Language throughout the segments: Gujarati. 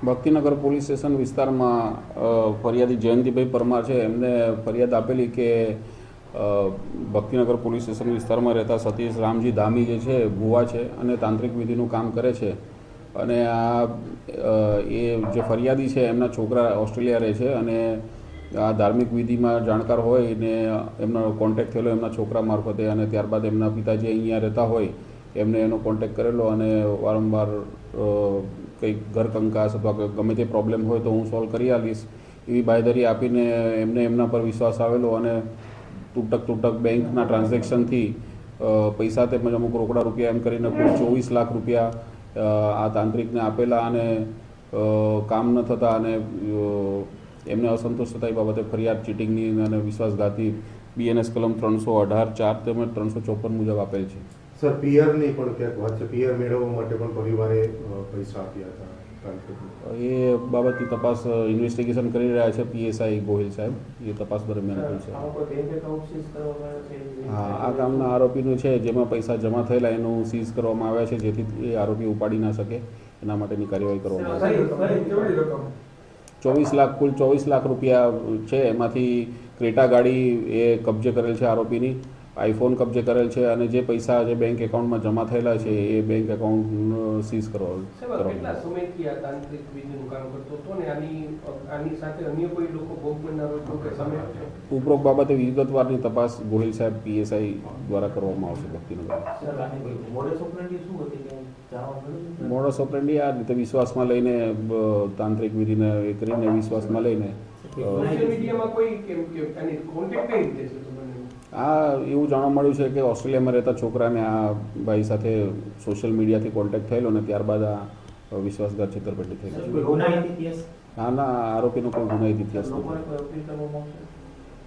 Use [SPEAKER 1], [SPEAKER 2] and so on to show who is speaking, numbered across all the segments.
[SPEAKER 1] ભક્તિનગર પોલીસ સ્ટેશન વિસ્તારમાં ફરિયાદી જયંતિભાઈ પરમાર છે. એમને ફરિયાદ આપેલી કે ભક્તિનગર પોલીસ સ્ટેશન વિસ્તારમાં રહેતા સતીશ રામજી ધામી જે છે ભુવા છે અને તાંત્રિક વિધિનું કામ કરે છે. અને એ જે ફરિયાદી છે એમના છોકરા ઓસ્ટ્રેલિયા રહે છે અને આ ધાર્મિક વિધિમાં જાણકાર હોય ને એમનો કોન્ટેક્ટ થયેલો એમના છોકરા મારફતે, અને ત્યારબાદ એમના પિતાજી અહીંયા રહેતા હોય એમને એનો કોન્ટેક્ટ કરેલો અને વારંવાર કંઈક ઘર કંકાસ અથવા ગમે તે પ્રોબ્લેમ હોય તો હું સોલ્વ કરી આવીશ એવી બાંયધરી આપીને એમને એમના પર વિશ્વાસ આવેલો અને તૂટક બેંકના ટ્રાન્ઝેક્શનથી પૈસા તેમજ અમુક રોકડા રૂપિયા એમ કરીને કુલ 24 લાખ રૂપિયા આ તાંત્રિકને આપેલા અને કામ ન થતા અને એમને અસંતોષ થતા એ બાબતે ફરિયાદ ચીટિંગની અને વિશ્વાસઘાતી BNS કલમ 318(4) તેમજ 354 મુજબ આપેલ છે.
[SPEAKER 2] સર, પીઆરની પણ ક્યાંક વાત છે, પીઆર મેળવવા માટે પણ પરિવારે પૈસા આપ્યા હતા.
[SPEAKER 1] એ બાબતની તપાસ ઇન્વેસ્ટિગેશન કરી રહ્યા છે PSI ગોહિલ સાહેબ, એ તપાસ દરમિયાન છે. હા, આ કામના આરોપીનું છે જેમાં પૈસા જમા થયેલા એનું સીઝ કરવામાં આવ્યા છે જેથી એ આરોપી ઉપાડી ના શકે એના માટેની કાર્યવાહી કરવામાં આવે. 24 લાખ કુલ 24 લાખ રૂપિયા છે. એમાંથી ક્રેટા ગાડી એ કબજે કરેલ છે આરોપીની, આઈફોન કબજે કરેલ છે અને જે પૈસા જે બેંક એકાઉન્ટમાં જમા થયેલા છે એ બેંક એકાઉન્ટ સીઝ કરવામાં. ઉપરોક્ત બાબતે વિગતવારની તપાસ ગોહિલ સાહેબ PSI દ્વારા કરવામાં આવશે. ભક્તિનગર મોડસ ઓપરેન્ડી આ રીતે વિશ્વાસમાં લઈને તાંત્રિક વિધિને એ કરીને વિશ્વાસમાં લઈને એવું જાણવા મળ્યું છે કે ઓસ્ટ્રેલિયામાં રહેતા છોકરાને આ ભાઈ સાથે સોશિયલ મીડિયાથી કોન્ટેક્ટ થયેલો અને ત્યારબાદ આ વિશ્વાસઘાત છેતરપિંડી થયેલી. ના, આરોપીનો કોઈ ગુનાહિત ઇતિહાસ નથી.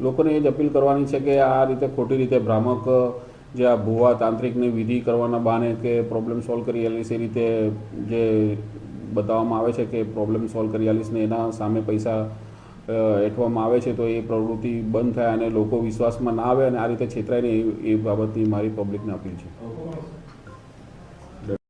[SPEAKER 1] લોકોને એ જ અપીલ કરવાની છે કે આ રીતે ખોટી રીતે ભ્રામક જે આ ભુવા તાંત્રિકની વિધિ કરવાના બહાને કે પ્રોબ્લેમ સોલ્વ કરી આલીશ એ રીતે જે બતાવવામાં આવે છે કે પ્રોબ્લેમ સોલ્વ કરી આલીશ ને એના સામે પૈસા એઠવામાં આવે છે, તો એ પ્રવૃત્તિ બંધ થાય અને લોકો વિશ્વાસમાં ના આવે અને આ રીતે છેતરાય ને એ બાબતની મારી પબ્લિકને અપીલ છે.